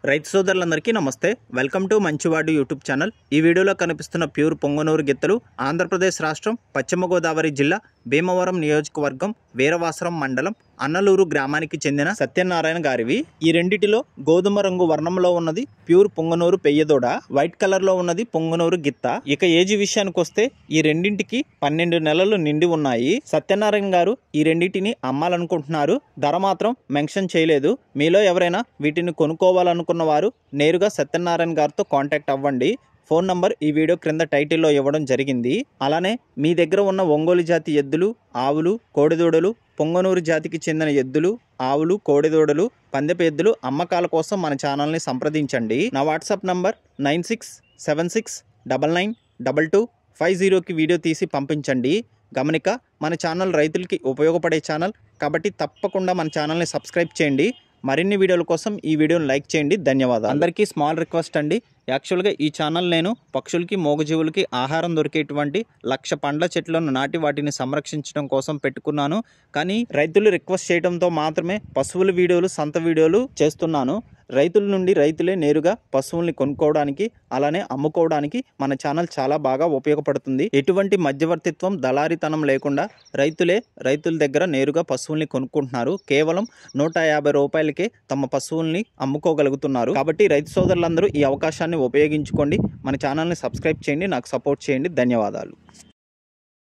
రైతు సోదరులందరికీ నమస్తే. వెల్కమ్ టు మంచివాడు యూట్యూబ్ ఛానల్. ఈ వీడియోలో కనిపిస్తున్న ప్యూర్ పొంగనూరు గిత్తలు ఆంధ్రప్రదేశ్ రాష్ట్రం పశ్చిమ గోదావరి జిల్లా భీమవరం నియోజకవర్గం వీరవాసరం మండలం అన్నలూరు గ్రామానికి చెందిన సత్యనారాయణ గారివి. ఈ రెండిటిలో గోధుమ రంగు వర్ణంలో ఉన్నది ప్యూర్ పొంగనూరు పెయ్యదోడ, వైట్ కలర్ లో ఉన్నది పొంగనూరు గిత్త. ఇక ఏజీ విషయానికి వస్తే ఈ రెండింటికి 12 నెలలు నిండి ఉన్నాయి. సత్యనారాయణ గారు ఈ రెండింటిని అమ్మాలనుకుంటున్నారు. ధర మాత్రం మెన్షన్ చేయలేదు. మీలో ఎవరైనా వీటిని కొనుక్కోవాలనుకున్న వారు నేరుగా సత్యనారాయణ గారితో కాంటాక్ట్ అవ్వండి. ఫోన్ నంబర్ ఈ వీడియో క్రింద టైటిల్లో ఇవ్వడం జరిగింది. అలానే మీ దగ్గర ఉన్న ఒంగోలు జాతి ఎద్దులు, ఆవులు, కోడిదూడలు, పొంగనూరు జాతికి చెందిన ఎద్దులు, ఆవులు, కోడిదూడలు, పందెపు ఎద్దులు అమ్మకాల కోసం మన ఛానల్ని సంప్రదించండి. నా వాట్సాప్ నంబర్ 9676992250కి వీడియో తీసి పంపించండి. గమనిక, మన ఛానల్ రైతులకి ఉపయోగపడే ఛానల్ కాబట్టి తప్పకుండా మన ఛానల్ని సబ్స్క్రైబ్ చేయండి. మరిన్ని వీడియోల కోసం ఈ వీడియోని లైక్ చేయండి. ధన్యవాదాలు. అందరికీ స్మాల్ రిక్వెస్ట్ అండి. యాక్చువల్గా ఈ ఛానల్ నేను పక్షులకి, మూగజీవులకి ఆహారం దొరికేటువంటి 1,00,000 పండ్ల చెట్లను నాటి వాటిని సంరక్షించడం కోసం పెట్టుకున్నాను. కానీ రైతులు రిక్వెస్ట్ చేయడంతో మాత్రమే పశువుల వీడియోలు, సంత వీడియోలు చేస్తున్నాను. రైతుల నుండి రైతులే నేరుగా పశువుల్ని కొనుక్కోవడానికి, అలానే అమ్ముకోవడానికి మన ఛానల్ చాలా బాగా ఉపయోగపడుతుంది. ఎటువంటి మధ్యవర్తిత్వం, దళారితనం లేకుండా రైతుల దగ్గర నేరుగా పశువుల్ని కొనుక్కుంటున్నారు. కేవలం 150 రూపాయలకే తమ పశువుల్ని అమ్ముకోగలుగుతున్నారు. కాబట్టి రైతు సోదరులందరూ ఈ అవకాశాన్ని ఉపయోగించుకోండి. మన ఛానల్ని సబ్స్క్రైబ్ చేయండి, నాకు సపోర్ట్ చేయండి. ధన్యవాదాలు.